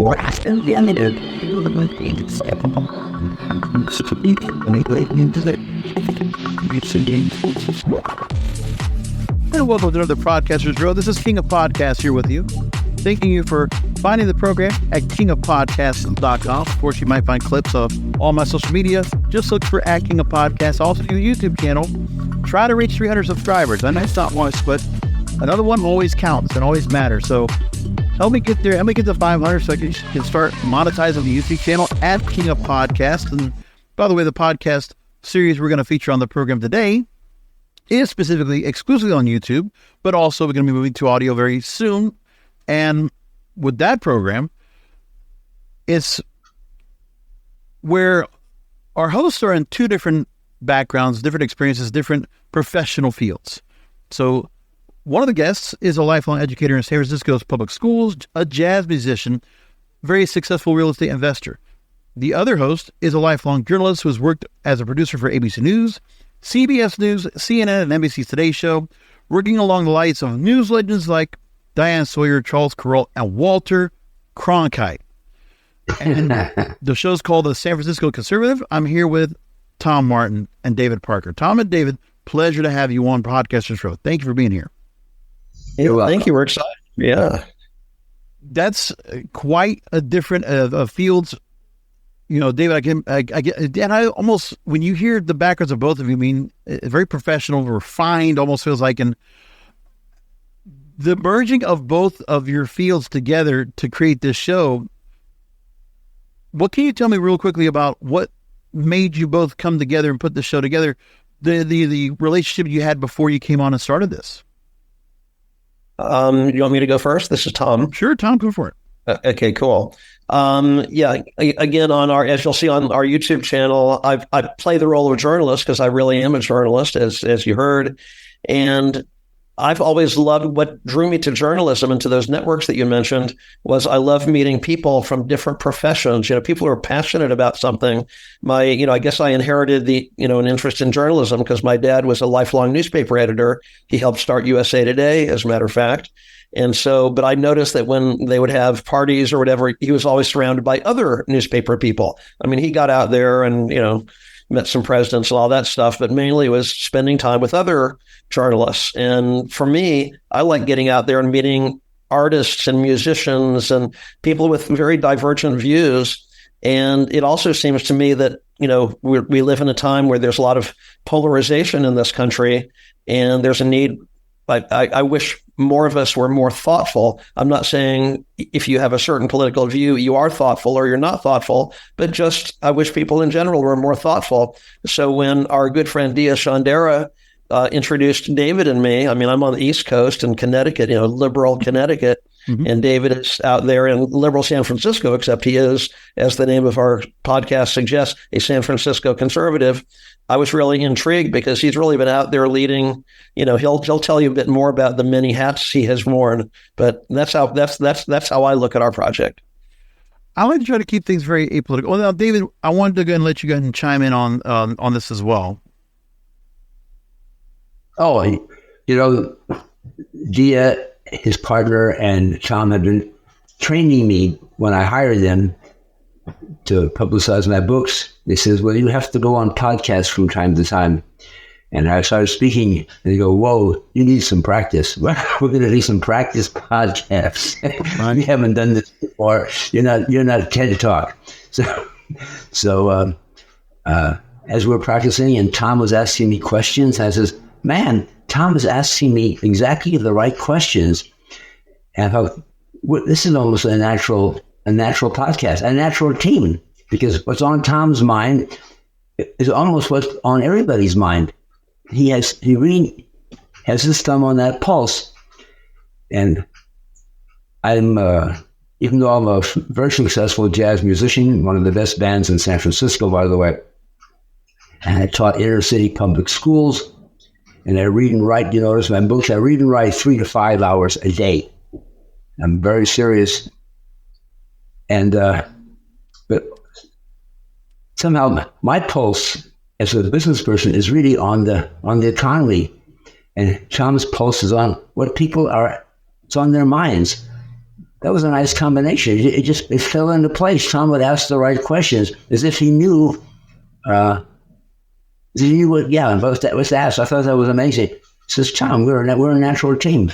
And welcome to another Podcasters Row. This is King of Podcasts here with you. Thanking you for finding the program at kingofpodcasts.com. Of course, you might find clips of all my social media. Just look for at King of Podcasts. Also, do the YouTube channel. Try to reach 300 subscribers. I know it's not much, but another one always counts and always matters. So help me get there. Help me get to 500 so I can start monetizing the YouTube channel at King of Podcasts. And by the way, the podcast series we're going to feature on the program today is specifically exclusively on YouTube, but also we're going to be moving to audio very soon. And with that program, it's where our hosts are in two different backgrounds, different experiences, different professional fields. So one of the guests is a lifelong educator in San Francisco's public schools, a jazz musician, very successful real estate investor. The other host is a lifelong journalist who has worked as a producer for ABC News, CBS News, CNN, and NBC's Today Show, working along the lights of news legends like Diane Sawyer, Charles Kuralt, and Walter Cronkite. And the show's called The San Francisco Conservative. I'm here with Tom Martin and David Parker. Tom and David, pleasure to have you on Podcasters Row. Thank you for being here. Thank you. We're excited. Yeah. That's quite a different fields. You know, David, I get, and I almost, when you hear the backgrounds of both of you, I mean, very professional, refined, almost feels like, and the merging of both of your fields together to create this show. What can you tell me real quickly about what made you both come together and put the show together? The relationship you had before you came on and started this. You want me to go first? This is Tom. Sure, Tom, go for it. Okay, cool. Again, as you'll see on our YouTube channel, I play the role of a journalist because I really am a journalist, as you heard. And I've always loved what drew me to journalism and to those networks that you mentioned was I love meeting people from different professions, people who are passionate about something. I guess I inherited an interest in journalism because my dad was a lifelong newspaper editor. He helped start USA Today, as a matter of fact. And so, but I noticed that when they would have parties or whatever, he was always surrounded by other newspaper people. I mean, he got out there and, met some presidents and all that stuff, but mainly was spending time with other journalists. And for me, I like getting out there and meeting artists and musicians and people with very divergent views. And it also seems to me that, we live in a time where there's a lot of polarization in this country, and there's a need. I wish more of us were more thoughtful. I'm not saying if you have a certain political view, you are thoughtful or you're not thoughtful, but just I wish people in general were more thoughtful. So when our good friend Dia Shandera introduced David and me, I mean, I'm on the East Coast in Connecticut, liberal Connecticut, and David is out there in liberal San Francisco, except he is, as the name of our podcast suggests, a San Francisco conservative. I was really intrigued because he's really been out there leading. He'll tell you a bit more about the many hats he has worn. But that's how I look at our project. I like to try to keep things very apolitical. Well, now, David, I wanted to go and let you go ahead and chime in on this as well. Oh, Gia, his partner, and Tom had been training me when I hired them to publicize my books. They says, well, you have to go on podcasts from time to time. And I started speaking, and they go, whoa, you need some practice. We're going to do some practice podcasts. We haven't done this before. You're not TED Talk. So as we're practicing, and Tom was asking me questions, I says, man, Tom is asking me exactly the right questions. And I thought, this is almost a natural podcast, a natural team, because what's on Tom's mind is almost what's on everybody's mind. He really has his thumb on that pulse. And I'm, even though I'm a very successful jazz musician, one of the best bands in San Francisco, by the way, and I taught inner city public schools, and I read and write, notice my books, I read and write 3 to 5 hours a day. I'm very serious. And, but somehow my pulse as a business person is really on the economy, and Tom's pulse is on what people are, it's on their minds. that was a nice combination. It fell into place. Tom would ask the right questions as if he knew. He knew what? Yeah, and both that was asked. I thought that was amazing. He says, Tom, we're a natural team.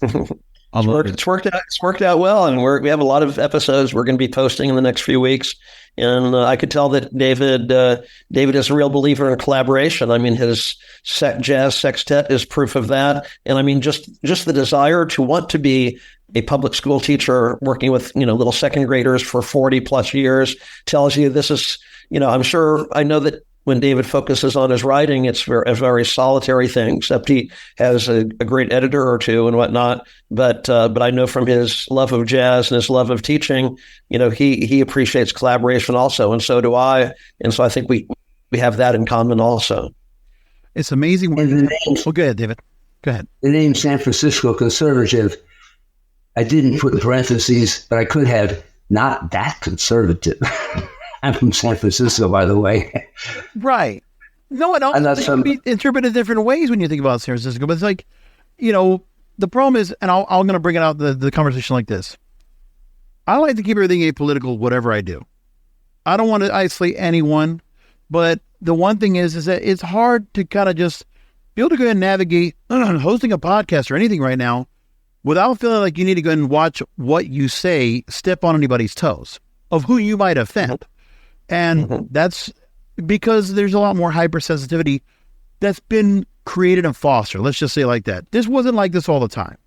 It's worked out well, and we have a lot of episodes we're going to be posting in the next few weeks. And I could tell that David is a real believer in collaboration. I mean, his jazz sextet is proof of that. And I mean, just the desire to want to be a public school teacher working with, little second graders for 40 plus years tells you this is, I know that when David focuses on his writing, it's a very solitary thing, except he has a great editor or two and whatnot. But I know from his love of jazz and his love of teaching, he appreciates collaboration also. And so do I. And so I think we have that in common also. It's amazing. Go ahead, David. Go ahead. The name San Francisco Conservative, I didn't put in parentheses, but I could have not that conservative. I'm from San Francisco, by the way. Right. No, it can be interpreted different ways when you think about San Francisco. But it's like, the problem is, and I'm going to bring it out the conversation like this. I like to keep everything apolitical, whatever I do. I don't want to isolate anyone. But the one thing is that it's hard to kind of just be able to go ahead and navigate hosting a podcast or anything right now without feeling like you need to go and watch what you say step on anybody's toes of who you might offend. And that's because there's a lot more hypersensitivity that's been created and fostered. Let's just say it like that. This wasn't like this all the time.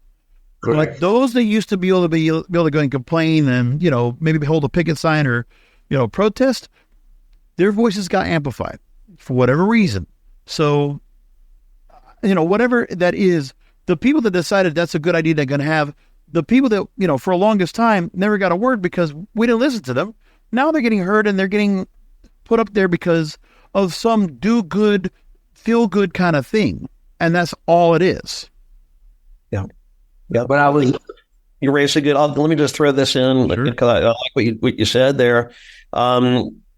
Correct. Like those that used to be able to go and complain and, maybe hold a picket sign or, protest, their voices got amplified for whatever reason. So, whatever that is, the people that decided that's a good idea they're going to have, the people that, for the longest time never got a word because we didn't listen to them. Now they're getting heard and they're getting put up there because of some do-good, feel-good kind of thing. And that's all it is. Yeah. But you raised a good, let me just throw this in because I like what you said there.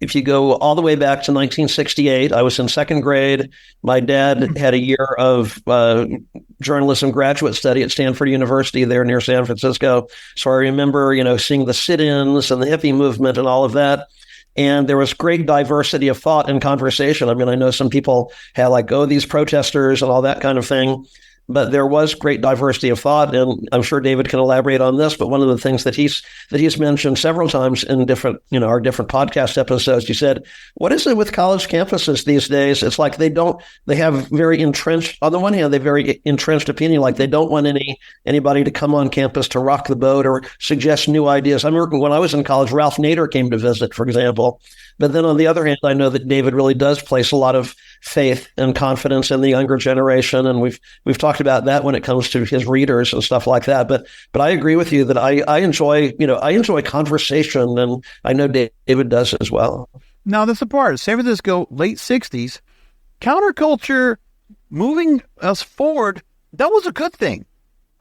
If you go all the way back to 1968, I was in second grade. My dad had a year of journalism graduate study at Stanford University there near San Francisco. So I remember, seeing the sit-ins and the hippie movement and all of that. And there was great diversity of thought and conversation. I mean, I know some people had these protesters and all that kind of thing. But there was great diversity of thought, and I'm sure David can elaborate on this. But one of the things that he's mentioned several times in different, our different podcast episodes, he said, "What is it with college campuses these days? It's like they have very entrenched. On the one hand, they have very entrenched opinion, like they don't want anybody to come on campus to rock the boat or suggest new ideas. I remember when I was in college, Ralph Nader came to visit, for example. But then on the other hand, I know that David really does place a lot of faith and confidence in the younger generation, and we've talked about that when it comes to his readers and stuff like that. But I agree with you that I enjoy conversation, and I know David does as well. Now that's the part. San Francisco, late 60s, counterculture moving us forward. That was a good thing.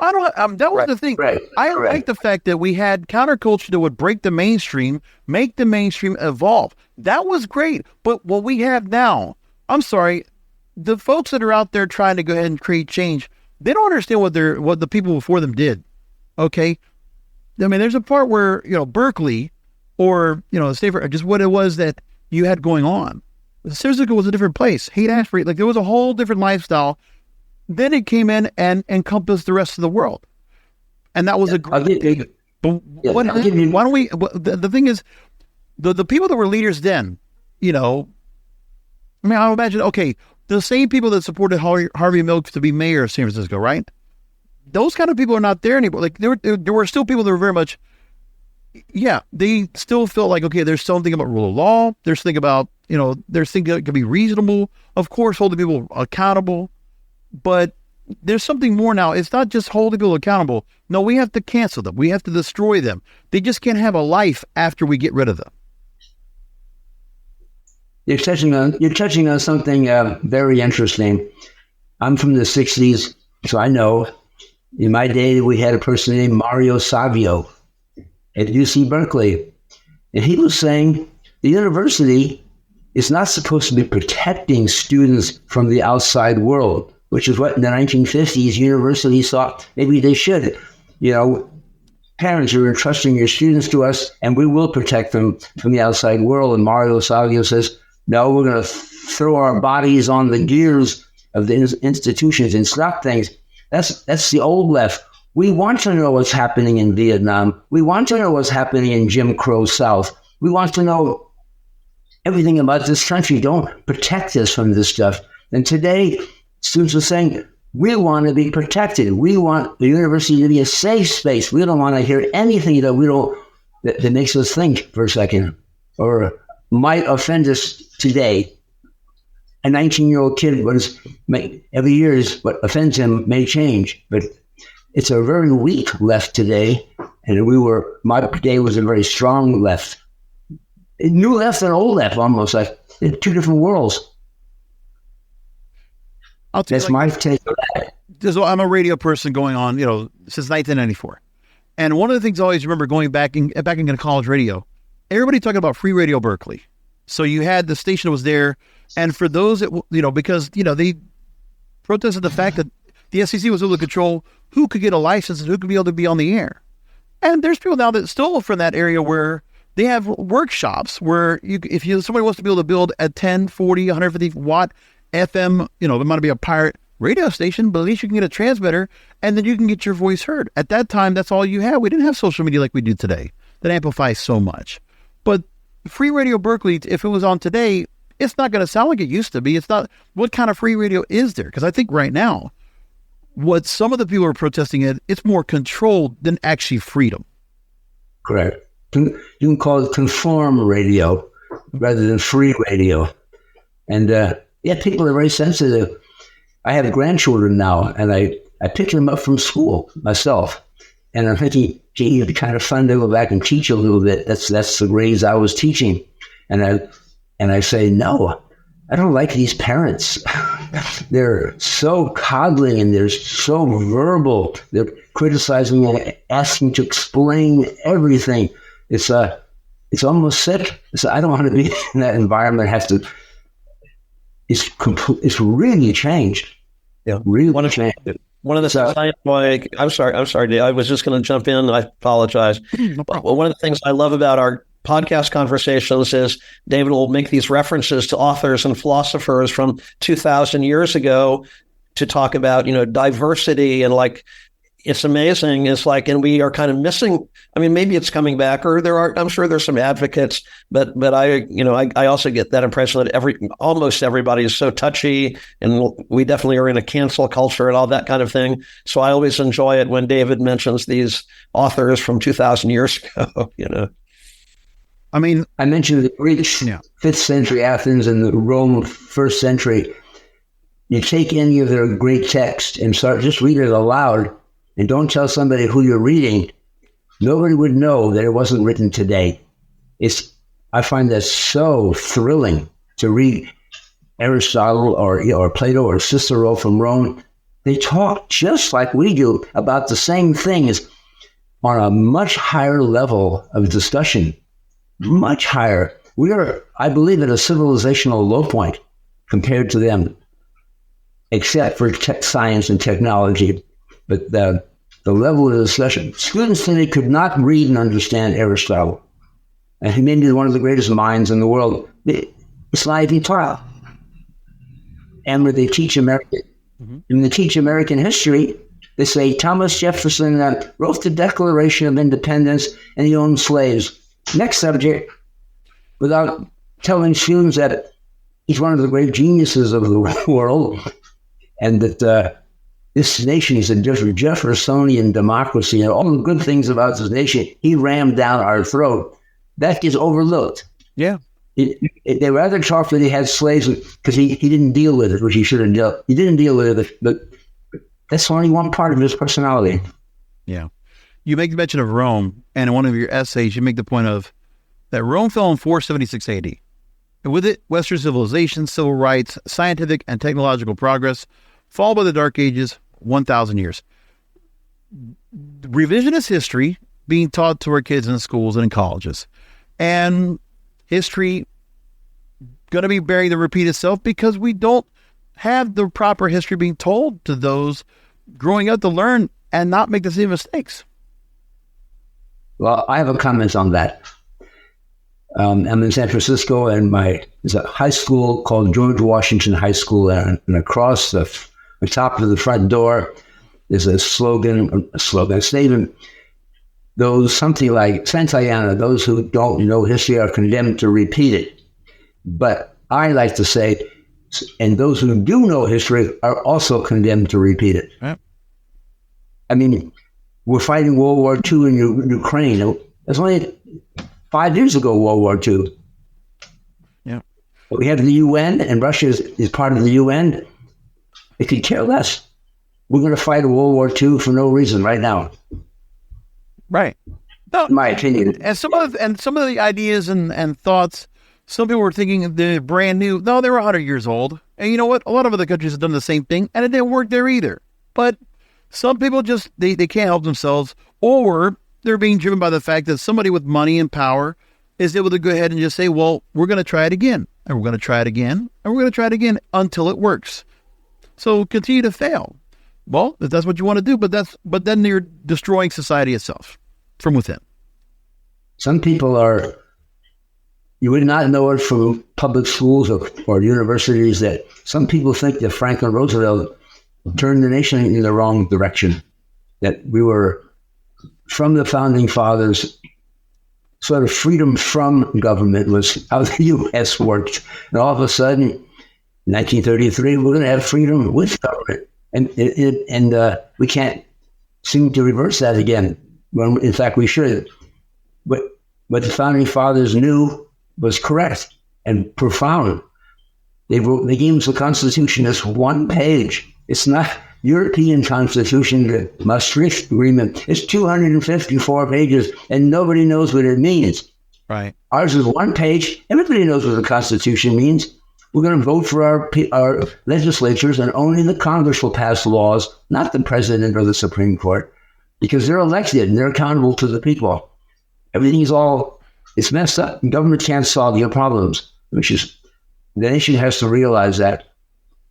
That was the thing. Right. I like the fact that we had counterculture that would break the mainstream, make the mainstream evolve. That was great. But what we have now, I'm sorry, the folks that are out there trying to go ahead and create change, they don't understand what the people before them did. Okay? I mean, there's a part where, Berkeley or, Stanford, just what it was that you had going on. San Francisco was a different place. Haight-Ashbury, there was a whole different lifestyle. Then it came in and encompassed the rest of the world. And that was a great thing. But why don't we, the thing is, the people that were leaders then, I imagine, okay, the same people that supported Harvey Milk to be mayor of San Francisco, right? Those kind of people are not there anymore. There were still people that were very much, they still felt like, okay, there's something about rule of law. There's something about, there's things that can be reasonable. Of course, holding people accountable. But there's something more now. It's not just holding people accountable. No, we have to cancel them. We have to destroy them. They just can't have a life after we get rid of them. You're touching on something very interesting. I'm from the 60s, so I know. In my day, we had a person named Mario Savio at UC Berkeley. And he was saying the university is not supposed to be protecting students from the outside world, which is what in the 1950s universities thought maybe they should. parents are entrusting your students to us, and we will protect them from the outside world. And Mario Savio says, no, we're going to throw our bodies on the gears of the institutions and stop things. That's the old left. We want to know what's happening in Vietnam. We want to know what's happening in Jim Crow South. We want to know everything about this country. Don't protect us from this stuff. And today, students are saying, we want to be protected. We want the university to be a safe space. We don't want to hear anything that makes us think for a second or might offend us today. A 19-year-old kid every year is what offends him may change, but it's a very weak left today. And my day was a very strong left. New left and old left, almost like two different worlds. That's my take on that. So I'm a radio person going on, since 1994. And one of the things I always remember going back in college radio, everybody talking about Free Radio Berkeley. So you had the station that was there. And for those that, because, they protested the fact that the SEC was able to control who could get a license and who could be able to be on the air. And there's people now that still from that area where they have workshops where if somebody wants to be able to build a 10, 40, 150 watt FM, it might be a pirate radio station, but at least you can get a transmitter and then you can get your voice heard. At that time, that's all you had. We didn't have social media like we do today that amplifies so much. But Free Radio Berkeley, if it was on today, it's not going to sound like it used to be. It's not. What kind of free radio is there? Because I think right now, what some of the people are protesting it's more controlled than actually freedom. Correct. You can call it conform radio rather than free radio. And people are very sensitive. I have grandchildren now, and I pick them up from school myself. And I'm thinking, gee, it'd be kind of fun to go back and teach a little bit. That's the grades I was teaching. And I say, no, I don't like these parents. They're so coddling and they're so verbal. They're criticizing and asking to explain everything. It's almost sick. I don't want to be in that environment. It's really changed. Yeah, really changed. One of the things I enjoy, I'm sorry, Dave. I was just going to jump in. I apologize. No problem. One of the things I love about our podcast conversations is David will make these references to authors and philosophers from 2,000 years ago to talk about, diversity and it's amazing. It's and we are kind of missing. I mean, maybe it's coming back, or I'm sure there's some advocates, but I also get that impression that almost everybody is so touchy, and we definitely are in a cancel culture and all that kind of thing. So I always enjoy it when David mentions these authors from 2,000 years ago, I mean, I mentioned the Greeks, 5th century Athens and the Rome 1st century. You take any of their great text and just read it aloud, and don't tell somebody who you're reading. Nobody would know that it wasn't written today. I find that so thrilling to read Aristotle or Plato or Cicero from Rome. They talk just like we do about the same things on a much higher level of discussion. Much higher. We are, I believe, at a civilizational low point compared to them, except for science and technology. But the level of discussion, students today could not read and understand Aristotle. And he may be one of the greatest minds in the world. It's not even taught. And when they teach American, when they teach American history, they say Thomas Jefferson wrote the Declaration of Independence and he owned slaves. Next subject, without telling students that he's one of the great geniuses of the world, and that this nation is a Jeffersonian democracy, and all the good things about this nation he rammed down our throat. That gets overlooked. Yeah. They rather talk that he had slaves because he didn't deal with it, which he should have dealt. He didn't deal with it, but that's only one part of his personality. Yeah. You make the mention of Rome, and in one of your essays, you make the point of that Rome fell in 476 AD. And with it, Western civilization, civil rights, scientific and technological progress, followed by the Dark Ages, 1,000 years. Revisionist history being taught to our kids in schools and in colleges. And history going to be bearing the repeat itself because we don't have the proper history being told to those growing up to learn and not make the same mistakes. Well, I have a comment on that. I'm in San Francisco, and there's a high school called George Washington High School, and across the top of the front door there's a statement. Those, something like Santayana, those who don't know history are condemned to repeat it. But I like to say, and those who do know history are also condemned to repeat it. Right. I mean, we're fighting World War II in Ukraine. It's only 5 years ago, World War II. Yeah. But we have the UN, and Russia is part of the UN. It could care less. We're going to fight a World War II for no reason right now. Right. No, in my opinion. And some of the ideas and thoughts, some people were thinking they're brand new. No, they were 100 years old. And you know what? A lot of other countries have done the same thing, and it didn't work there either. But some people just, they can't help themselves, or they're being driven by the fact that somebody with money and power is able to go ahead and just say, well, we're going to try it again, and we're going to try it again, and we're going to try it again until it works. So continue to fail. Well, if that's what you want to do, but then you're destroying society itself from within. Some people you would not know it from public schools or universities, that some people think that Franklin Roosevelt turned the nation in the wrong direction, that we were, from the founding fathers, sort of freedom from government was how the U.S. worked. And all of a sudden, in 1933, we're going to have freedom with government. And we can't seem to reverse that again, when in fact we should. But what the founding fathers knew was correct and profound. They gave us the Constitution as one page. It's not European Constitution, the Maastricht Agreement. It's 254 pages, and nobody knows what it means. Right. Ours is one page. Everybody knows what the Constitution means. We're going to vote for our legislatures, and only the Congress will pass laws, not the president or the Supreme Court, because they're elected and they're accountable to the people. It's messed up. Government can't solve your problems, the nation has to realize that.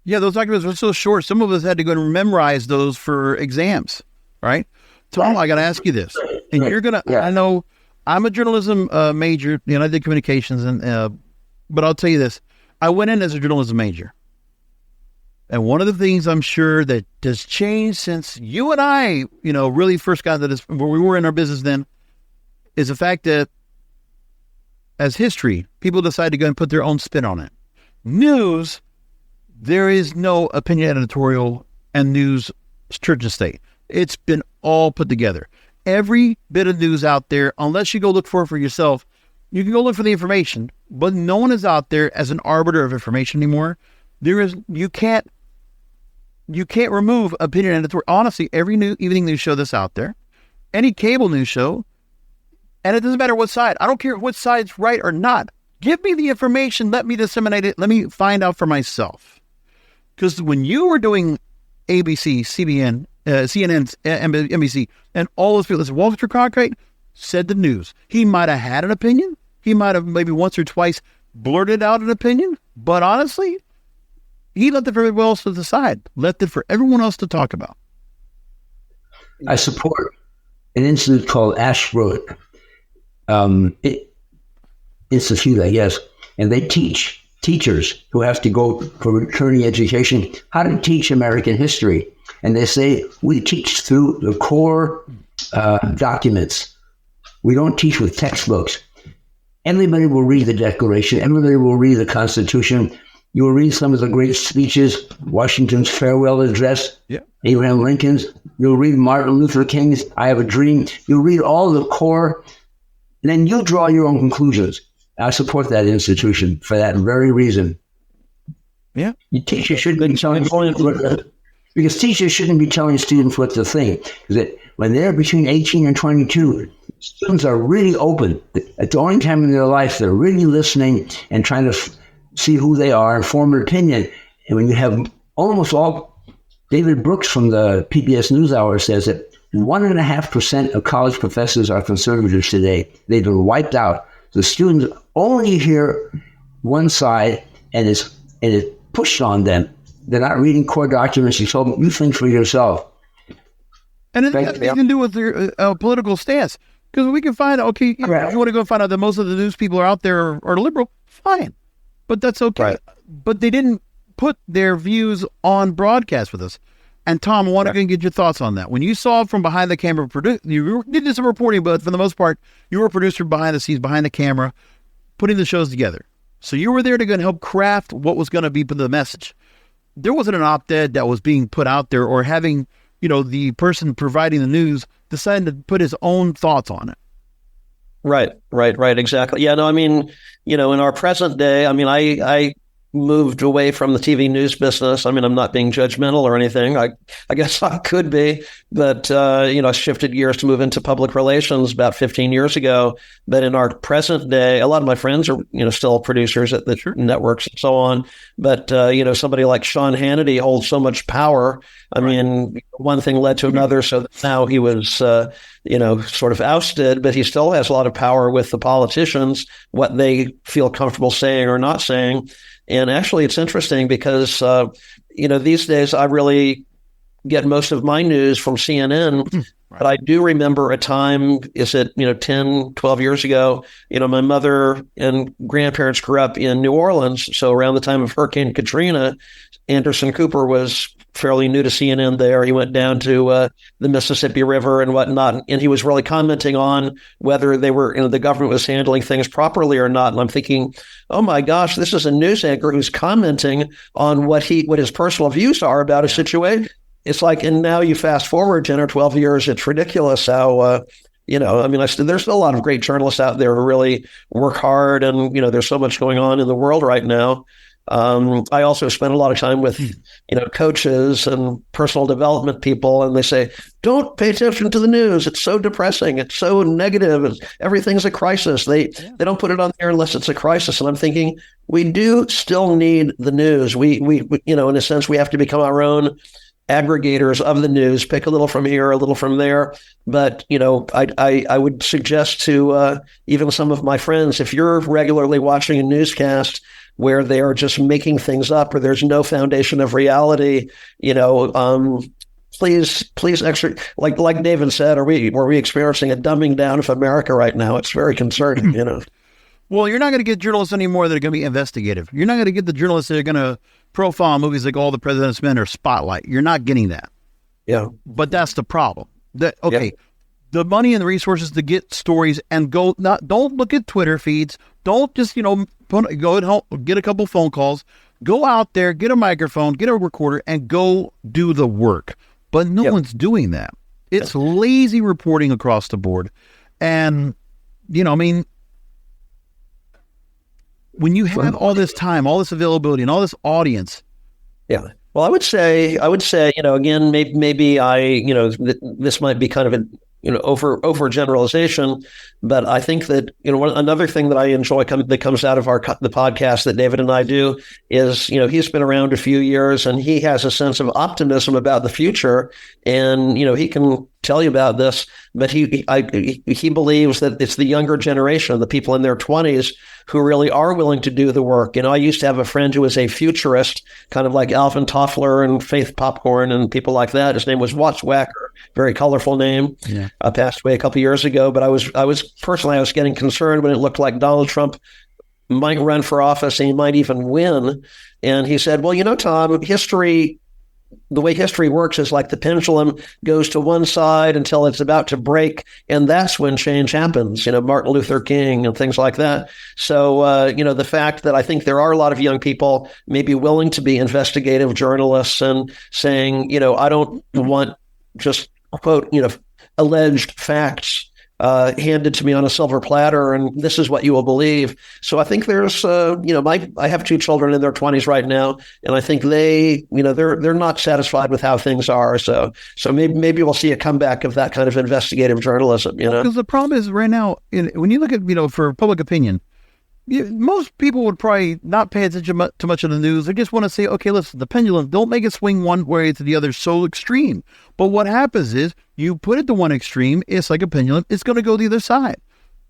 Yeah, those documents were so short. Some of us had to go and memorize those for exams, right? Tom, I got to ask you this. And you're going to, I know I'm a journalism major, I did communications, but I'll tell you this. I went in as a journalism major. And one of the things I'm sure that has changed since you and I, really first got into this, where we were in our business then, is the fact that as history, people decide to go and put their own spin on it. News, there is no opinion editorial and news church and state. It's been all put together. Every bit of news out there, unless you go look for it for yourself, you can go look for the information, but no one is out there as an arbiter of information anymore. You can't remove opinion editorial. Honestly, every evening news show that's out there, any cable news show, and it doesn't matter what side. I don't care what side's right or not. Give me the information. Let me disseminate it. Let me find out for myself. Because when you were doing ABC, CBN, CNN, NBC, and all those people, listen, Walter Cronkite said the news. He might have had an opinion. He might have maybe once or twice blurted out an opinion. But honestly, he left it for everyone else to decide. Left it for everyone else to talk about. I support an institute called Ashbrook Institute, I guess, and they teach teachers who have to go for returning education how to teach American history. And they say we teach through the core documents. We don't teach with textbooks. Everybody will read the Declaration. Everybody will read the Constitution. You will read some of the great speeches, Washington's farewell address, Abraham Lincoln's. You'll read Martin Luther King's I Have a Dream. You'll read all the core, and then you'll draw your own conclusions. I support that institution for that very reason. Yeah. Teachers shouldn't be telling because teachers shouldn't be telling students what to think. Because when they're between 18 and 22, students are really open. At the only time in their life, they're really listening and trying to see who they are and form an opinion. And when you have almost all, David Brooks from the PBS NewsHour says that 1.5% of college professors are conservatives today. They've been wiped out. The students only hear one side, and it's pushed on them. They're not reading core documents. You think for yourself. And it has nothing to do with their political stance. Because we can find, okay, if you want to go find out that most of the news people are out there are liberal, fine. But that's okay. Right. But they didn't put their views on broadcast with us. And Tom, I want to get your thoughts on that. When you saw from behind the camera, you did some reporting, but for the most part, you were a producer behind the scenes, behind the camera, putting the shows together. So you were there to go and help craft what was going to be the message. There wasn't an op-ed that was being put out there or having, the person providing the news deciding to put his own thoughts on it. Right. Exactly. Yeah, no, I mean, in our present day, I mean, I moved away from the TV news business. I mean, I'm not being judgmental or anything. I guess I could be, but, I shifted gears to move into public relations about 15 years ago. But in our present day, a lot of my friends are, still producers at the networks and so on. But, somebody like Sean Hannity holds so much power. I mean, one thing led to another. So now he was, sort of ousted, but he still has a lot of power with the politicians, what they feel comfortable saying or not saying. And actually, it's interesting because, these days I really get most of my news from CNN. Right. But I do remember a time, 10, 12 years ago, my mother and grandparents grew up in New Orleans. So around the time of Hurricane Katrina, Anderson Cooper was fairly new to CNN there. He went down to the Mississippi River and whatnot, and he was really commenting on whether they were, the government was handling things properly or not. And I'm thinking, oh my gosh, this is a news anchor who's commenting on what his personal views are about a situation. It's like, and now you fast forward 10 or 12 years, it's ridiculous how, there's still a lot of great journalists out there who really work hard, and, there's so much going on in the world right now. I also spend a lot of time with, coaches and personal development people, and they say, don't pay attention to the news. It's so depressing. It's so negative. Everything's a crisis. They don't put it on there unless it's a crisis. And I'm thinking, we do still need the news. We in a sense, we have to become our own aggregators of the news, pick a little from here, a little from there. But, I would suggest to even some of my friends, if you're regularly watching a newscast where they are just making things up or there's no foundation of reality, please, like David said, were we experiencing a dumbing down of America right now? It's very concerning, Well, you're not going to get journalists anymore that are going to be investigative. You're not going to get the journalists that are going to profile movies like All the President's Men or Spotlight. You're not getting that. Yeah. But that's the problem. The money and the resources to get stories and don't look at Twitter feeds. Don't just, go at home, get a couple phone calls, go out there, get a microphone, get a recorder, and go do the work. But no one's doing that. It's lazy reporting across the board. And, when you have all this time, all this availability, and all this audience. Yeah. Well, I would say, again, maybe this might be kind of an, overgeneralization, but I think that, another thing that I enjoy that comes out of the podcast that David and I do is, he's been around a few years and he has a sense of optimism about the future, and, he can tell you about this, but he believes that it's the younger generation, the people in their 20s, who really are willing to do the work. I used to have a friend who was a futurist, kind of like Alvin Toffler and Faith Popcorn and people like that. His name was Watts Wacker, very colorful name. Yeah. Passed away a couple of years ago. But I was getting concerned when it looked like Donald Trump might run for office and he might even win. And he said, well, Tom, the way history works is like the pendulum goes to one side until it's about to break, and that's when change happens, Martin Luther King and things like that. So, the fact that I think there are a lot of young people maybe willing to be investigative journalists and saying, I don't want just, quote, alleged facts handed to me on a silver platter, and this is what you will believe. So I think there's, I have two children in their 20s right now, and I think they're not satisfied with how things are. So maybe we'll see a comeback of that kind of investigative journalism. Because the problem is right now, when you look at for public opinion, most people would probably not pay attention to much of the news. They just want to say, okay, listen, the pendulum, don't make it swing one way to the other so extreme. But what happens is you put it to one extreme, it's like a pendulum, it's going to go the other side.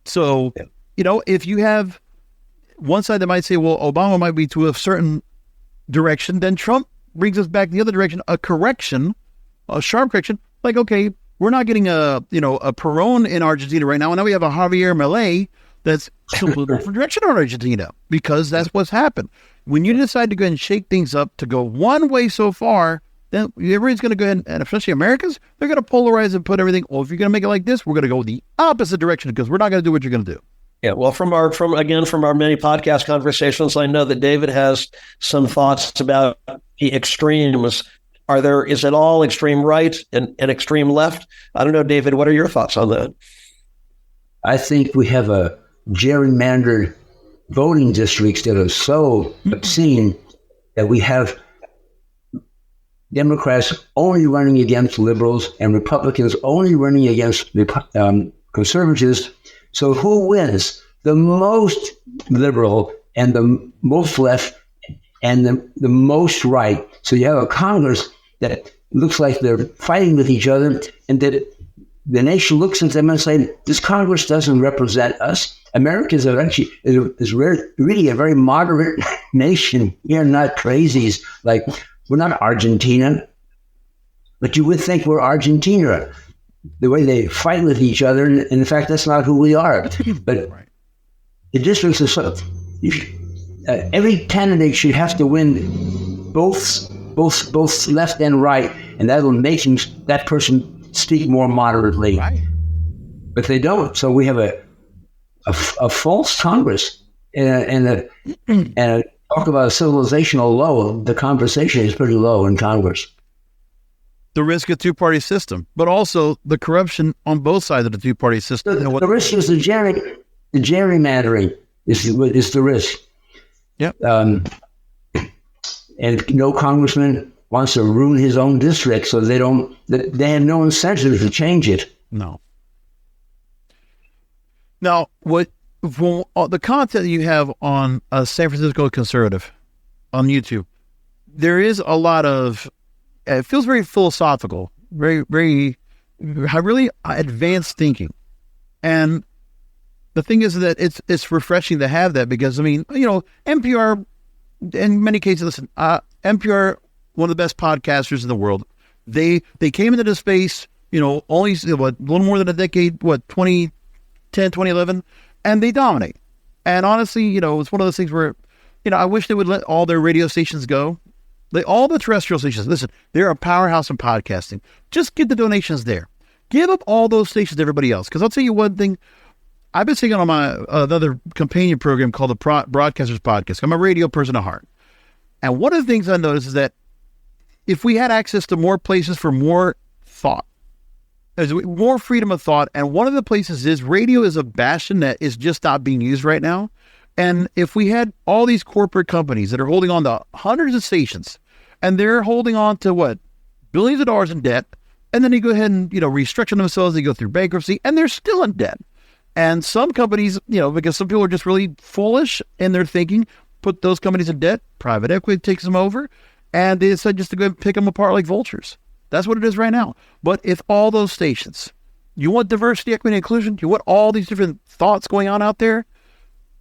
So, if you have one side that might say, well, Obama might be to a certain direction, then Trump brings us back the other direction, a sharp correction. Like, okay, We're not getting a Perón in Argentina right now. And now we have a Javier Milei that's completely different direction on Argentina, because that's what's happened. When you decide to go and shake things up to go one way so far, then everybody's going to go ahead, and especially Americans, they're going to polarize and put everything, well, if you're going to make it like this, we're going to go the opposite direction because we're not going to do what you're going to do. Yeah, well, from our many podcast conversations, I know that David has some thoughts about the extremes. Is it all extreme right and extreme left? I don't know, David, what are your thoughts on that? I think we have a gerrymandered voting districts that are so obscene that we have Democrats only running against liberals and Republicans only running against conservatives. So who wins? The most liberal and the most left and the most right. So you have a Congress that looks like they're fighting with each other, and that the nation looks at them and says, this Congress doesn't represent us. Americans are actually is really a very moderate nation. We are not crazies. Like, we're not Argentina, but you would think we're Argentina. The way they fight with each other, and in fact, that's not who we are. But the districts are so. Every candidate should have to win both left and right, and that will make that person speak more moderately. Right. But they don't. So we have a false Congress and a talk about a civilizational low. The conversation is pretty low in Congress. The risk of two-party system, but also the corruption on both sides of the two-party system. The risk is the gerrymandering is the risk. Yep. And no congressman wants to ruin his own district, so they have no incentive to change it. No. Now, the content you have on San Francisco Conservative on YouTube, there is a lot of. It feels very philosophical, very, very, really advanced thinking. And the thing is that it's refreshing to have that because, I mean, NPR, in many cases, listen, NPR, one of the best podcasters in the world. They came into this space, only a little more than a decade, 2010, 2011, and they dominate. And honestly, it's one of those things where, I wish they would let all their radio stations go. All the terrestrial stations, listen, they're a powerhouse in podcasting. Just get the donations there. Give up all those stations to everybody else. Because I'll tell you one thing. I've been singing on my another companion program called the Broadcasters Podcast. I'm a radio person at heart. And one of the things I noticed is that if we had access to more places for more thought, there's more freedom of thought. And one of the places is radio is a bastion that is just not being used right now. And if we had all these corporate companies that are holding on to hundreds of stations, and they're holding on to billions of dollars in debt, and then they go ahead and, restructure themselves, they go through bankruptcy, and they're still in debt. And some companies, because some people are just really foolish in their thinking, put those companies in debt, private equity takes them over, and they decide just to go and pick them apart like vultures. That's what it is right now. But if all those stations, you want diversity, equity, and inclusion, you want all these different thoughts going on out there,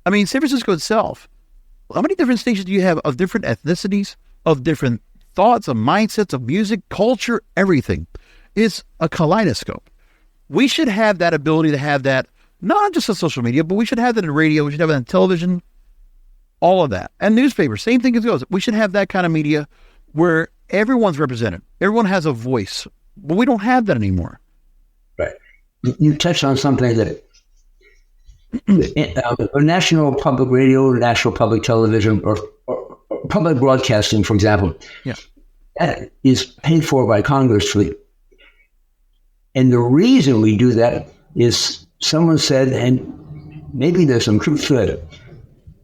I mean, San Francisco itself, how many different stations do you have of different ethnicities, of different thoughts, of mindsets, of music, culture, everything? It's a kaleidoscope. We should have that ability to have that, not just on social media, but we should have that in radio, we should have it on television, all of that. And newspapers, same thing as goes. We should have that kind of media where everyone's represented. Everyone has a voice, but we don't have that anymore. Right. You touched on something that national public radio, national public television, or public broadcasting, for example, that is paid for by Congress. And the reason we do that is someone said, and maybe there's some truth to it,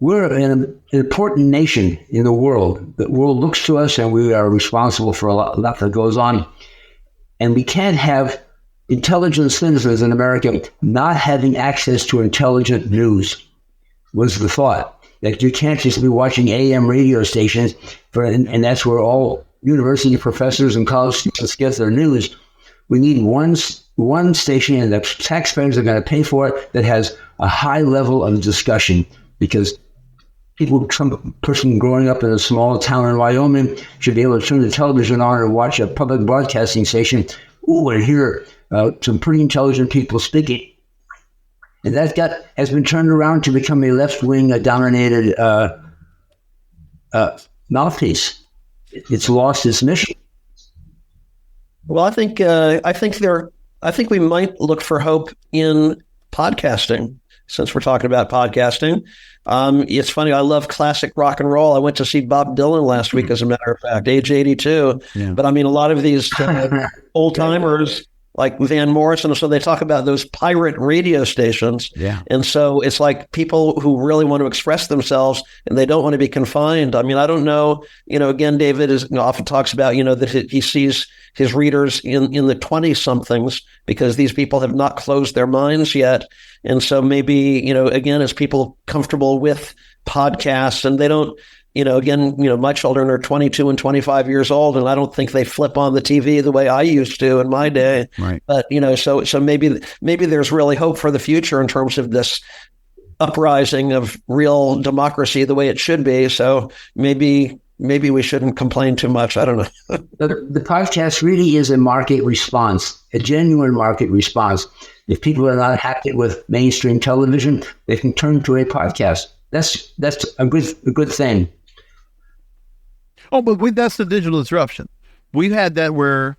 we're an important nation in the world. The world looks to us, and we are responsible for a lot that goes on. And we can't have intelligent citizens in America not having access to intelligent news, was the thought. That you can't just be watching AM radio stations, and that's where all university professors and college students get their news. We need one station, and the taxpayers are going to pay for it, that has a high level of discussion, because some person growing up in a small town in Wyoming should be able to turn the television on and watch a public broadcasting station and hear some pretty intelligent people speaking. And that has been turned around to become a left-wing dominated mouthpiece. It's lost its mission. Well, I think we might look for hope in podcasting, since we're talking about podcasting. It's funny. I love classic rock and roll. I went to see Bob Dylan last week, as a matter of fact, age 82. Yeah. But I mean, a lot of these old timers like Van Morrison, so they talk about those pirate radio stations. Yeah. And so it's like people who really want to express themselves and they don't want to be confined. I mean, I don't know, again, David often talks about, that he sees his readers in the 20-somethings because these people have not closed their minds yet. And so maybe, again, as people comfortable with podcasts and they don't, my children are 22 and 25 years old, and I don't think they flip on the TV the way I used to in my day. Right. But, so maybe there's really hope for the future in terms of this uprising of real democracy the way it should be. So maybe we shouldn't complain too much. I don't know. The podcast really is a market response, a genuine market response. If people are not happy with mainstream television, they can turn to a podcast. That's a good thing. Oh, but that's the digital disruption. We've had that where,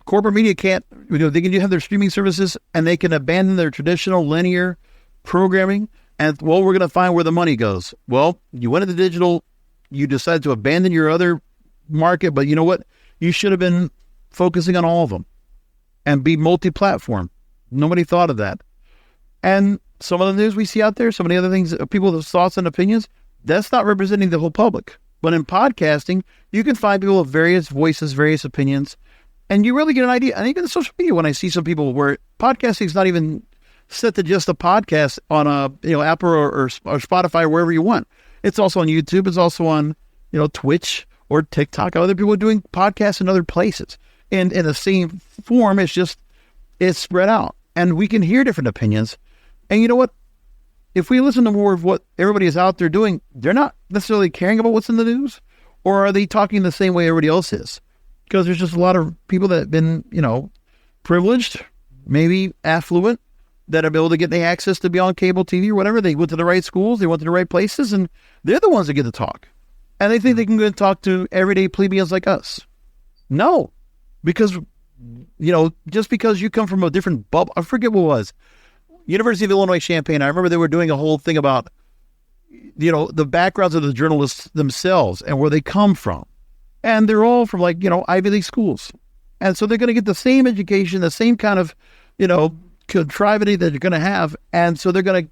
corporate media can't, they can have their streaming services and they can abandon their traditional linear programming. And, we're going to find where the money goes. Well, you went into digital, you decided to abandon your other market, but you know what? You should have been focusing on all of them and be multi-platform. Nobody thought of that. And some of the news we see out there, some of the other things, people with thoughts and opinions, that's not representing the whole public. But in podcasting, you can find people with various voices, various opinions, and you really get an idea. And even in social media, when I see some people where podcasting is not even set to just a podcast on Apple or Spotify or wherever you want. It's also on YouTube. It's also on Twitch or TikTok. Other people are doing podcasts in other places. And in the same form, it's spread out. And we can hear different opinions. And you know what? If we listen to more of what everybody is out there doing, they're not necessarily caring about what's in the news, or are they talking the same way everybody else is? Because there's just a lot of people that have been, privileged, maybe affluent, that are able to get the access to be on cable TV or whatever. They went to the right schools, they went to the right places, and they're the ones that get to talk. And they think they can go and talk to everyday plebeians like us. No, because, just because you come from a different bubble, I forget what it was. University of Illinois Champaign, I remember they were doing a whole thing about, the backgrounds of the journalists themselves and where they come from. And they're all from Ivy League schools. And so they're going to get the same education, the same kind of, contrivity that you're going to have. And so they're going to,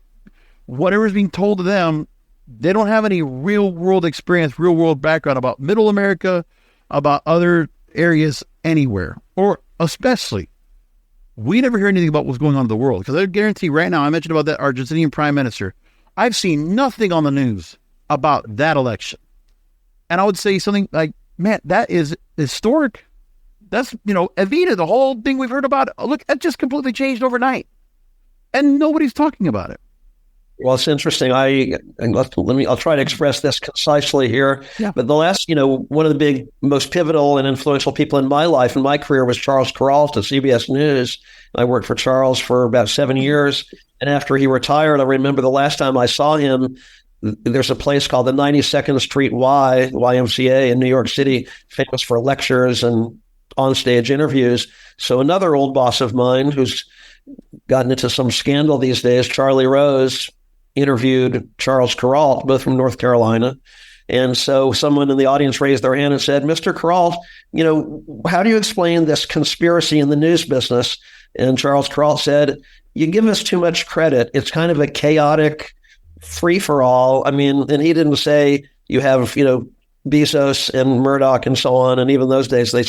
whatever's being told to them, they don't have any real world experience, real world background about middle America, about other areas anywhere, or especially. We never hear anything about what's going on in the world. Because I guarantee right now, I mentioned about that Argentinian prime minister. I've seen nothing on the news about that election. And I would say something like, man, that is historic. That's, Evita, the whole thing we've heard about. Look, that just completely changed overnight. And nobody's talking about it. Well, it's interesting. I'll try to express this concisely here. Yeah. But the last, one of the big, most pivotal and influential people in my life and my career was Charles Kuralt at CBS News. I worked for Charles for about 7 years. And after he retired, I remember the last time I saw him, there's a place called the 92nd Street YMCA in New York City, famous for lectures and onstage interviews. So another old boss of mine who's gotten into some scandal these days, Charlie Rose, interviewed Charles Kuralt, both from North Carolina. And so someone in the audience raised their hand and said, Mr. Kuralt, how do you explain this conspiracy in the news business? And Charles Kuralt said, you give us too much credit. It's kind of a chaotic free-for-all. I mean, and he didn't say you have, Bezos and Murdoch and so on. And even those days, they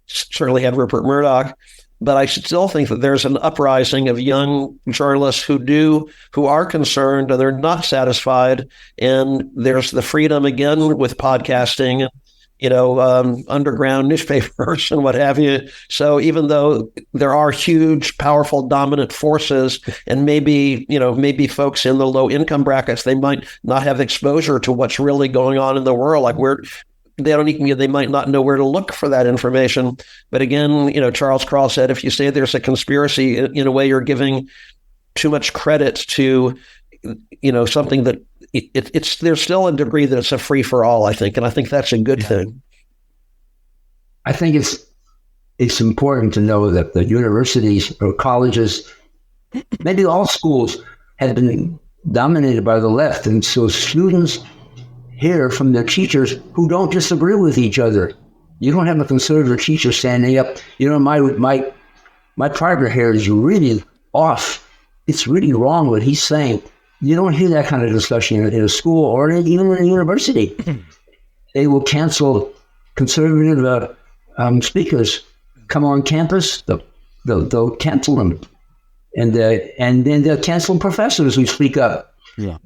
certainly had Rupert Murdoch. But I still think that there's an uprising of young journalists who are concerned and they're not satisfied. And there's the freedom again with podcasting and, underground newspapers and what have you. So even though there are huge, powerful, dominant forces, and maybe folks in the low income brackets, they might not have exposure to what's really going on in the world. Like they might not know where to look for that information. But again, Charles Kuralt said, if you say there's a conspiracy, in a way you're giving too much credit to, something that there's still a degree that it's a free for all, I think. And I think that's a good thing. I think it's important to know that the universities or colleges, maybe all schools, have been dominated by the left. And so students hear from their teachers who don't disagree with each other. You don't have a conservative teacher standing up, my partner here is really off. It's really wrong what he's saying. You don't hear that kind of discussion in a school or even in a university. They will cancel conservative speakers come on campus. They'll cancel them, and then they'll cancel professors who speak up. Yeah.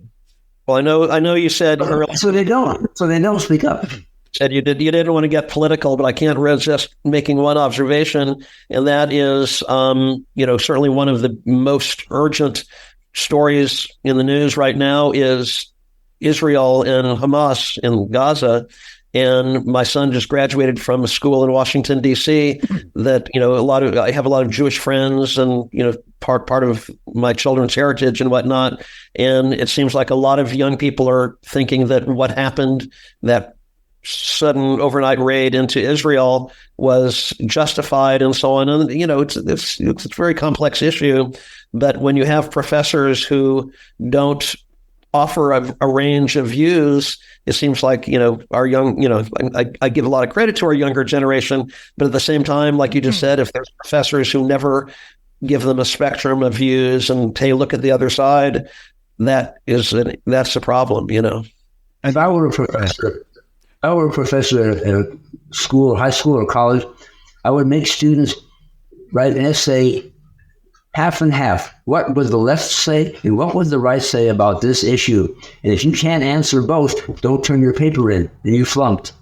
Well, I know you said earlier. So they don't speak up. Said you didn't want to get political, but I can't resist making one observation, and that is, certainly one of the most urgent stories in the news right now is Israel and Hamas in Gaza. And my son just graduated from a school in Washington, D.C. that, I have a lot of Jewish friends and, part of my children's heritage and whatnot. And it seems like a lot of young people are thinking that what happened, that sudden overnight raid into Israel, was justified and so on. And, it's a very complex issue. But when you have professors who don't offer a range of views, it seems like, our young, I give a lot of credit to our younger generation, but at the same time, like you just said, if there's professors who never give them a spectrum of views and hey, look at the other side, that's the problem, If I were a professor at a school, high school or college, I would make students write an essay half and half. What would the left say and what would the right say about this issue? And if you can't answer both, don't turn your paper in, and you flunked.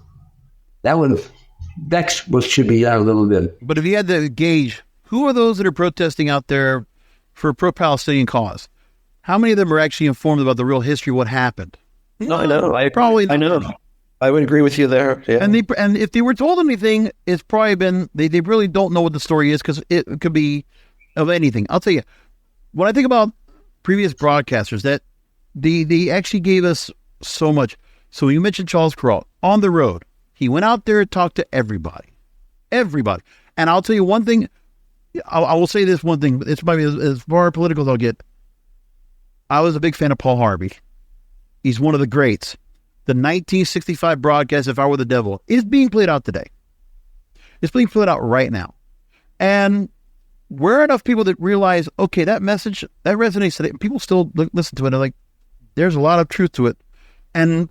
That's what should be done a little bit. But if you had to gauge, who are those that are protesting out there for a pro-Palestinian cause? How many of them are actually informed about the real history of what happened? No, I know. I know. I would agree with you there. Yeah. And if they were told anything, it's probably been, they really don't know what the story is, because it could be of anything. I'll tell you, when I think about previous broadcasters, that they actually gave us so much. So you mentioned Charles Kuralt on the road. He went out there and talked to everybody. And I'll tell you one thing. I will say this one thing, but it's maybe as far political as I'll get. I was a big fan of Paul Harvey. He's one of the greats. The 1965 broadcast, If I Were the Devil, is being played out today. It's being played out right now. And we're enough people that realize, okay, that message, that resonates today. People still listen to it. And they're like, there's a lot of truth to it. And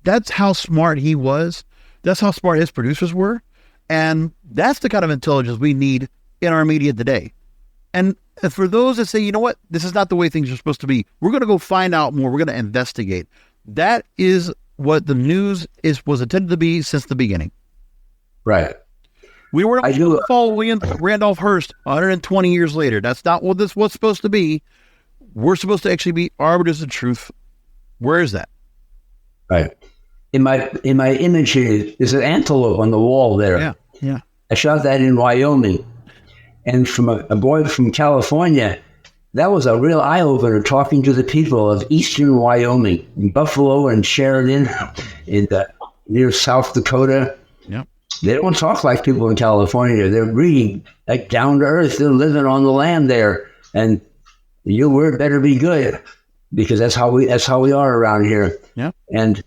that's how smart he was. That's how smart his producers were. And that's the kind of intelligence we need in our media today. And for those that say, you know what, this is not the way things are supposed to be, we're going to go find out more. We're going to investigate. That is what the news was intended to be since the beginning. Right. We were not following Randolph Hearst 120 years later. That's not what this was supposed to be. We're supposed to actually be arbiters of truth. Where is that? Right. In my image here is an antelope on the wall there. Yeah. I shot that in Wyoming. And from a boy from California, that was a real eye-opener, talking to the people of eastern Wyoming, in Buffalo and Sheridan, near South Dakota. Yep. They don't talk like people in California. They're really like down to earth. They're living on the land there, and your word better be good, because that's how we are around here. Yeah. And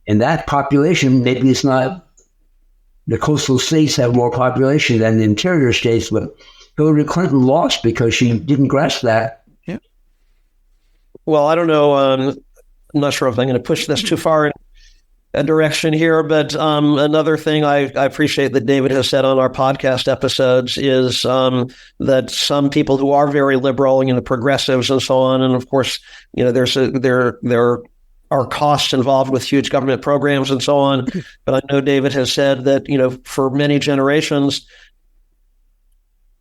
that population, maybe it's not. The coastal states have more population than the interior states, but Hillary Clinton lost because she didn't grasp that. Yeah. Well, I don't know. I'm not sure if I'm going to push this too far in a direction here, but another thing I appreciate that David has said on our podcast episodes is that some people who are very liberal, progressives and so on, and of course, there are costs involved with huge government programs and so on. But I know David has said that, for many generations,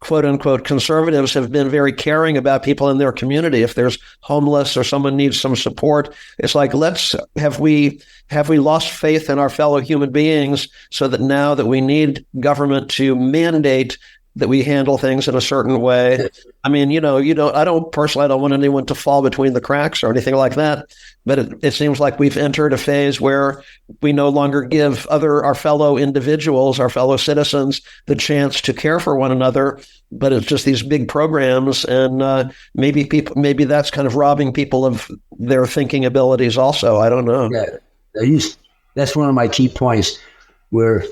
quote unquote conservatives have been very caring about people in their community. If there's homeless or someone needs some support, it's like, have we lost faith in our fellow human beings so that now that we need government to mandate that we handle things in a certain way? I mean, I don't want anyone to fall between the cracks or anything like that. But it seems like we've entered a phase where we no longer give our fellow individuals, our fellow citizens, the chance to care for one another. But it's just these big programs, and maybe that's kind of robbing people of their thinking abilities. Also, I don't know. Yeah, that's one of my key points. We're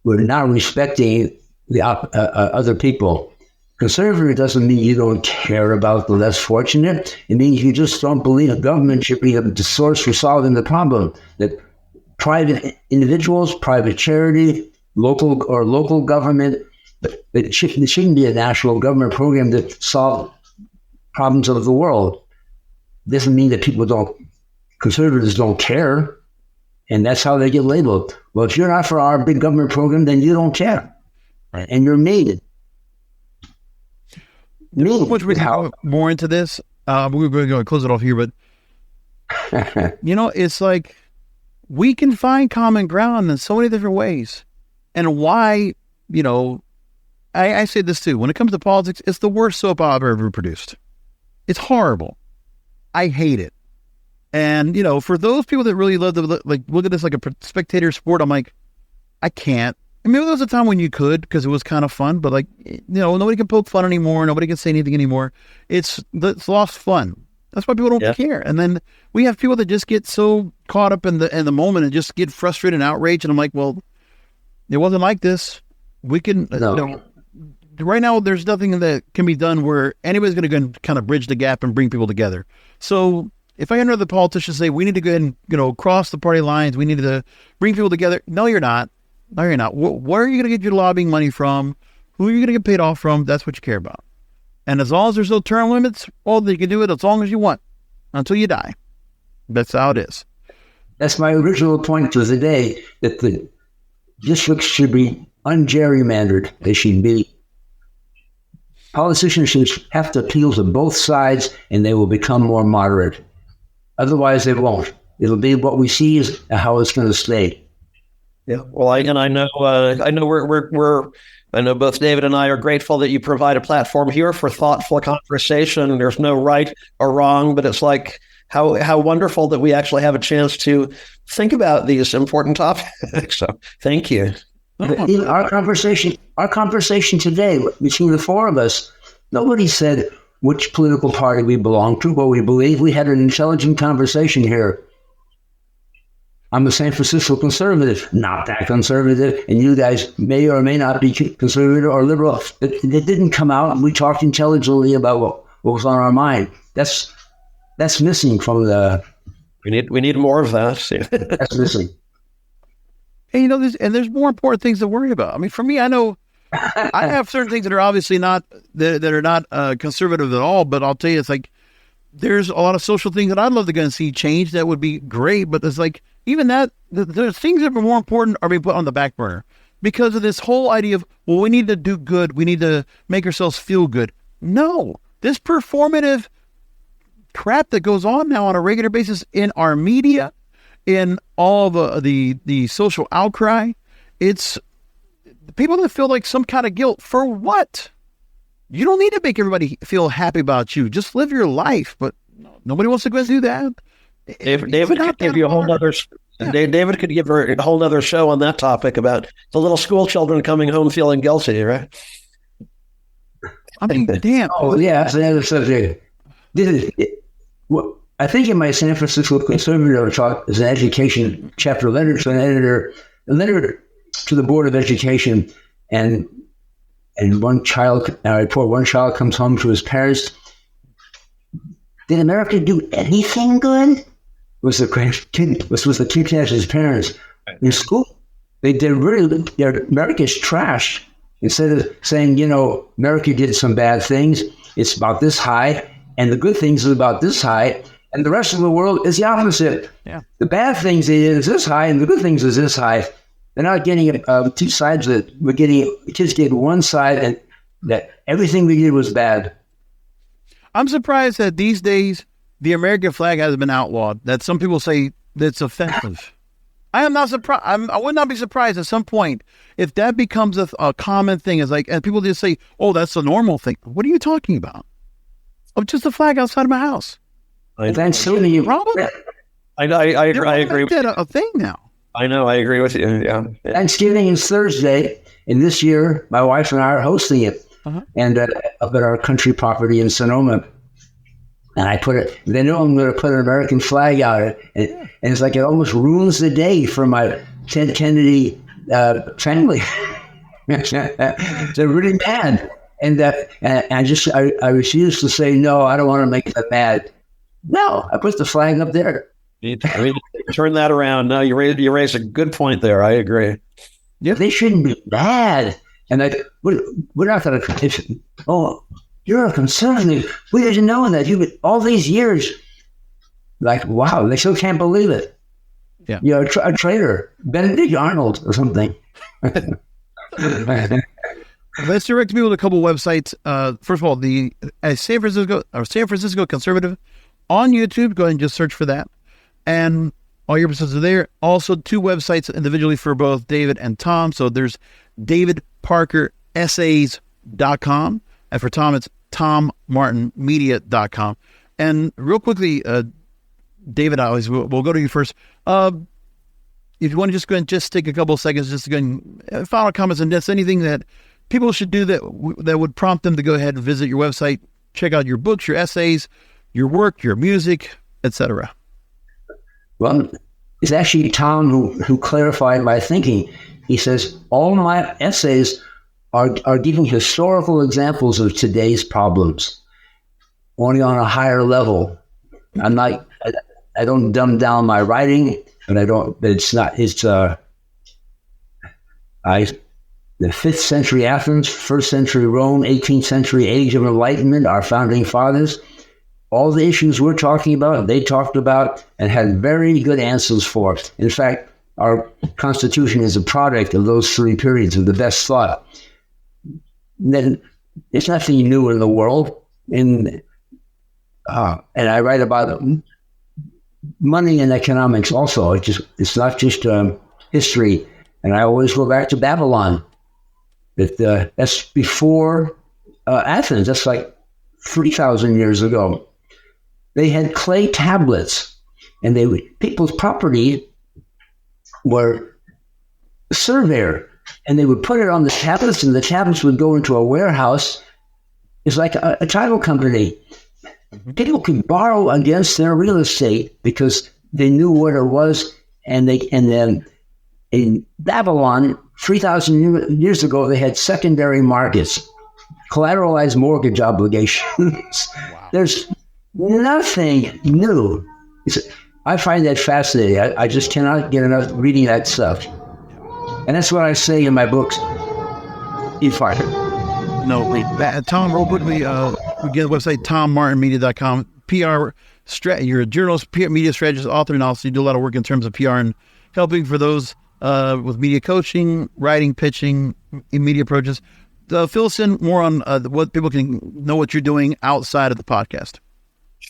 not respecting the other people. Conservative doesn't mean you don't care about the less fortunate. It means you just don't believe government should be the source for solving the problem. That private individuals, private charity, local government, it shouldn't be a national government program that solves problems of the world. It doesn't mean that conservatives don't care, and that's how they get labeled. Well, if you're not for our big government program, then you don't care. Right. And you're needed. Much we can go more into this. We're going to close it off here, but it's like we can find common ground in so many different ways. And why, I say this too. When it comes to politics, it's the worst soap opera ever produced. It's horrible. I hate it. And for those people that really love to look at this like a spectator sport, I'm like, I can't. I mean, there was a time when you could, because it was kind of fun, but nobody can poke fun anymore. Nobody can say anything anymore. It's lost fun. That's why people don't care. And then we have people that just get so caught up in the moment and just get frustrated and outraged. And I'm like, well, it wasn't like this. We can, right now, there's nothing that can be done where anybody's going to kind of bridge the gap and bring people together. So if I hear the politicians say, we need to go ahead and, cross the party lines, we need to bring people together. No, you're not. No, you're not. Where are you going to get your lobbying money from? Who are you going to get paid off from? That's what you care about. And as long as there's no term limits, you can do it as long as you want until you die. That's how it is. That's my original point of the day, that the districts should be ungerrymandered. They should be. Politicians should have to appeal to both sides, and they will become more moderate. Otherwise, they won't. It'll be what we see is how it's going to stay. Yeah, well, I know both David and I are grateful that you provide a platform here for thoughtful conversation. There's no right or wrong, but it's like how wonderful that we actually have a chance to think about these important topics. So, thank you. Our conversation today between the four of us, nobody said which political party we belong to, what we believe. We had an intelligent conversation here. I'm a San Francisco conservative, not that conservative, and you guys may or may not be conservative or liberal. It didn't come out. We talked intelligently about what was on our mind. That's missing from the. We need more of that. That's missing. And there's more important things to worry about. I mean, for me, I know I have certain things that are obviously not that are not conservative at all. But I'll tell you, it's like there's a lot of social things that I'd love to go and see change. That would be great. But there's like even that there's things that are more important are being put on the back burner because of this whole idea of, well, we need to do good. We need to make ourselves feel good. No, this performative crap that goes on now on a regular basis in our media, in all the social outcry, it's people that feel like some kind of guilt for what? You don't need to make everybody feel happy about you. Just live your life. But nobody wants to go and do that. David could give you a whole nother. Yeah. David could give her a whole nother show on that topic about the little school children coming home feeling guilty, right? I mean, damn. Oh yeah, that's another subject. I think in my San Francisco Conservative talk as an education chapter letter to an editor, a letter to the Board of Education, and one child, I report one child comes home to his parents. Did America do anything good? Was the kid asked his parents in school? They did really. America's trash. Instead of saying, America did some bad things, it's about this high, and the good things is about this high, and the rest of the world is the opposite. Yeah. The bad things is this high, and the good things is this high. They're not getting two sides of it. We're getting kids get one side, and that everything we did was bad. I'm surprised that these days the American flag has been outlawed, that some people say that's offensive. I am not surprised. I would not be surprised at some point if that becomes a common thing. Is like, and people just say, "Oh, that's a normal thing." What are you talking about? Oh, just a flag outside of my house. Thanksgiving, problem. I agree with that a thing now. I know. I agree with you. Yeah. Thanksgiving is Thursday, and this year my wife and I are hosting it, and up at our country property in Sonoma. And I put it. They know I'm going to put an American flag out, and it's like it almost ruins the day for my Ted Kennedy family. They're really mad, and I refuse to say no. I don't want to make them mad. No, I put the flag up there. Turn that around. No, you raise a good point there. I agree. Yeah, they shouldn't be mad. And we're not going to petition. Oh, you're a conservative. We didn't know that. You've been all these years. Like, wow, they still can't believe it. Yeah. You're a traitor. Benedict Arnold or something. Let's direct people to a couple websites. First of all, the San Francisco Conservative on YouTube. Go ahead and just search for that. And all your episodes are there. Also, 2 websites individually for both David and Tom. So there's davidparkeressays.com. And for Tom, it's tommartinmedia.com. And real quickly, David, we'll go to you first. If you want to just go and just take a couple of seconds, just to go and final comments on this, anything that people should do that would prompt them to go ahead and visit your website, check out your books, your essays, your work, your music, etc. Well, it's actually Tom who clarified my thinking. He says, all my essays are giving historical examples of today's problems, only on a higher level. I don't dumb down my writing, but the 5th century Athens, 1st century Rome, 18th century Age of Enlightenment, our founding fathers, all the issues we're talking about, they talked about and had very good answers for. In fact, our Constitution is a product of those 3 periods of the best thought. Then there's nothing new in the world. And I write about money and economics also. It's not just history. And I always go back to Babylon. That's before Athens. That's like 3,000 years ago. They had clay tablets, and people's property were surveyor, and they would put it on the tablets, and the tablets would go into a warehouse. It's like a title company. People could borrow against their real estate because they knew what it was, and then in Babylon, 3,000 years ago, they had secondary markets, collateralized mortgage obligations. Wow. There's nothing new. I find that fascinating. I just cannot get enough reading that stuff. And that's what I say in my books. No, wait. Tom, real quickly, we get the website, tommartinmedia.com. You're a journalist, media strategist, author, and also you do a lot of work in terms of PR and helping for those with media coaching, writing, pitching, media approaches. Fill us in more on what people can know what you're doing outside of the podcast.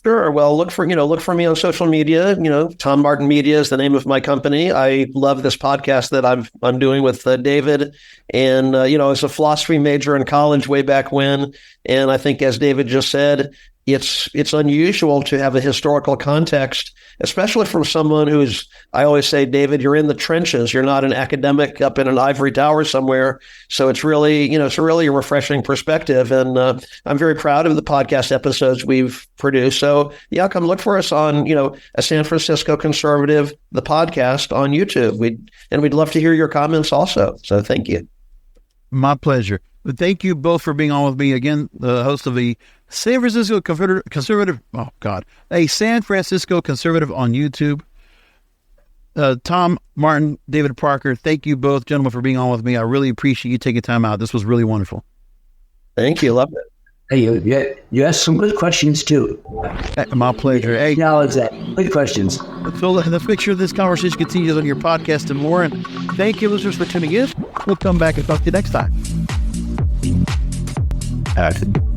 Sure. Well, look for me on social media. Tom Martin Media is the name of my company. I love this podcast that I'm doing with David. And, I was a philosophy major in college way back when. And I think, as David just said, it's unusual to have a historical context, especially from someone who's, I always say, David, you're in the trenches. You're not an academic up in an ivory tower somewhere. So it's really, it's really a refreshing perspective. And I'm very proud of the podcast episodes we've produced. So yeah, come look for us on, a San Francisco Conservative, the podcast on YouTube. We'd love to hear your comments also. So thank you. My pleasure. Thank you both for being on with me again, the host of the San Francisco Conservative. Oh God, a San Francisco Conservative on YouTube. Tom Martin, David Parker. Thank you both, gentlemen, for being on with me. I really appreciate you taking time out. This was really wonderful. Thank you. Love it. Hey, you asked some good questions too. My pleasure. Hey, acknowledge that. Good questions. So let's make sure this conversation continues on your podcast and more. And thank you, listeners, for tuning in. We'll come back and talk to you next time. impacted.